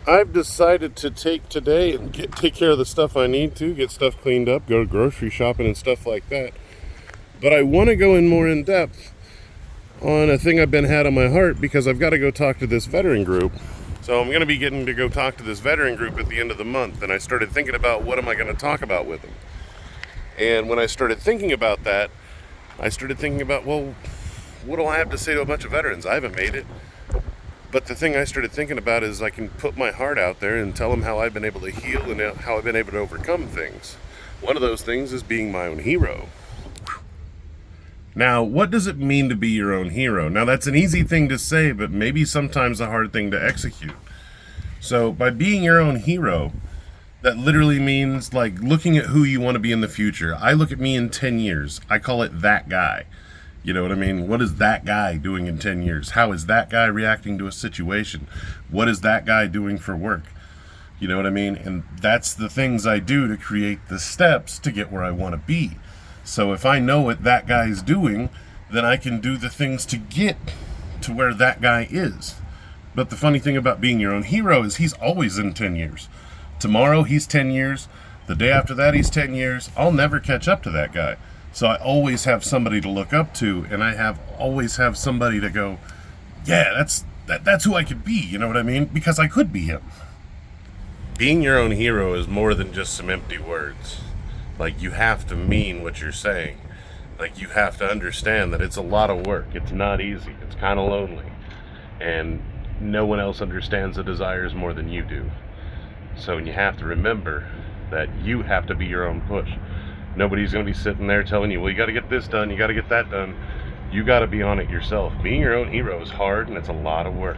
I've decided to take today and take care of the stuff I need to, get stuff cleaned up, go grocery shopping and stuff like that. But I want to go in more in depth on a thing I've been had on my heart because I've got to go talk to this veteran group. So I'm going to be getting to go talk to this veteran group at the end of the month, and I started thinking about what am I going to talk about with them. And when I started thinking about that, I started thinking about, well, what do I have to say to a bunch of veterans? I haven't made it. But the thing I started thinking about is I can put my heart out there and tell them how I've been able to heal and how I've been able to overcome things. One of those things is being my own hero. Now, what does it mean to be your own hero? Now, that's an easy thing to say, but maybe sometimes a hard thing to execute. So, by being your own hero, that literally means like looking at who you want to be in the future. I look at me in 10 years. I call it that guy. You know what I mean? What is that guy doing in 10 years? How is that guy reacting to a situation? What is that guy doing for work? You know what I mean? And that's the things I do to create the steps to get where I want to be. So if I know what that guy's doing, then I can do the things to get to where that guy is. But the funny thing about being your own hero is he's always in 10 years. Tomorrow he's 10 years. The day after that he's 10 years. I'll never catch up to that guy. So I always have somebody to look up to, and I always have somebody to go, yeah, that's who I could be, you know what I mean? Because I could be him. Being your own hero is more than just some empty words. Like, you have to mean what you're saying. Like, you have to understand that it's a lot of work. It's not easy. It's kind of lonely. And no one else understands the desires more than you do. So you have to remember that you have to be your own push. Nobody's going to be sitting there telling you, well, you got to get this done, you got to get that done. You got to be on it yourself. Being your own hero is hard, and it's a lot of work.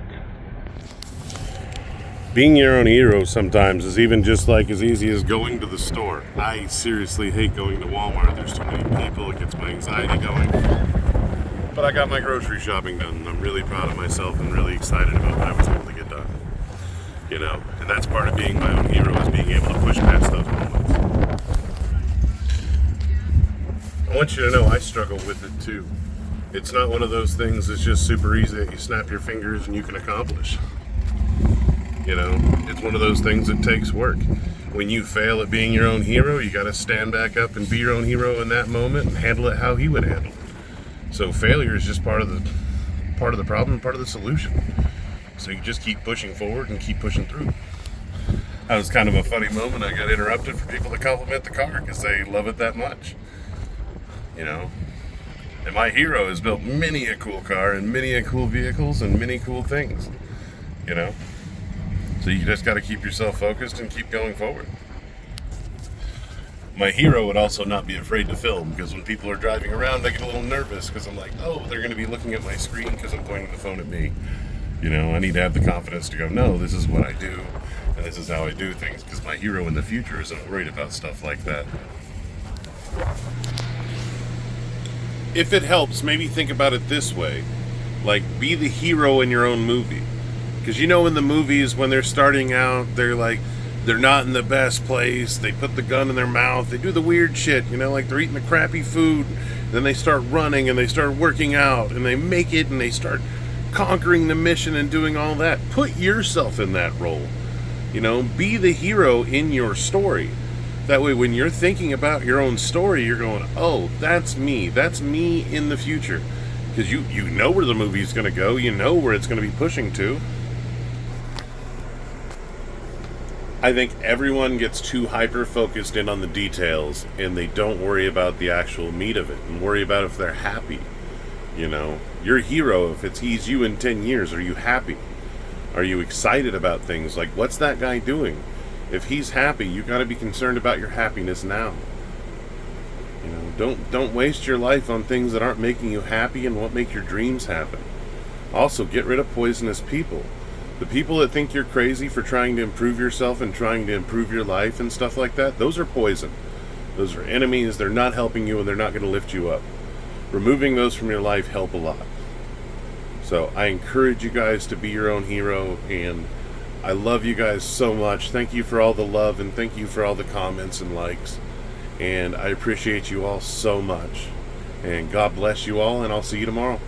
Being your own hero sometimes is even just like as easy as going to the store. I seriously hate going to Walmart. There's too many people. It gets my anxiety going. But I got my grocery shopping done, and I'm really proud of myself and really excited about what I was able to get done. You know, and that's part of being my own hero, is being able to push past those moments. I want you to know I struggle with it too. It's not one of those things that's just super easy that you snap your fingers and you can accomplish. You know, it's one of those things that takes work. When you fail at being your own hero, you got to stand back up and be your own hero in that moment and handle it how he would handle it. So failure is just part of the problem, part of the solution. So you just keep pushing forward and keep pushing through. That was kind of a funny moment. I got interrupted for people to compliment the car because they love it that much. You know, and my hero has built many a cool car and many a cool vehicles and many cool things, you know, so you just got to keep yourself focused and keep going forward. My hero would also not be afraid to film, because when people are driving around I get a little nervous because I'm like, oh, they're going to be looking at my screen because I'm pointing the phone at me. You know, I need to have the confidence to go, no, this is what I do and this is how I do things, because my hero in the future isn't worried about stuff like that. If it helps, maybe think about it this way. Like, be the hero in your own movie. Because you know in the movies, when they're starting out, they're not in the best place. They put the gun in their mouth. They do the weird shit, you know, like they're eating the crappy food. Then they start running and they start working out and they make it and they start conquering the mission and doing all that. Put yourself in that role. You know, be the hero in your story. That way, when you're thinking about your own story, you're going, oh, that's me. That's me in the future. Because you know where the movie's going to go. You know where it's going to be pushing to. I think everyone gets too hyper-focused in on the details, and they don't worry about the actual meat of it, and worry about if they're happy. You know, your hero, if he's you in 10 years, are you happy? Are you excited about things? Like, what's that guy doing? If he's happy, you got to be concerned about your happiness now. You know, don't waste your life on things that aren't making you happy and won't make your dreams happen. Also, get rid of poisonous people. The people that think you're crazy for trying to improve yourself and trying to improve your life and stuff like that, those are poison. Those are enemies. They're not helping you and they're not going to lift you up. Removing those from your life help a lot. So I encourage you guys to be your own hero, and I love you guys so much. Thank you for all the love, and thank you for all the comments and likes. And I appreciate you all so much. And God bless you all, and I'll see you tomorrow.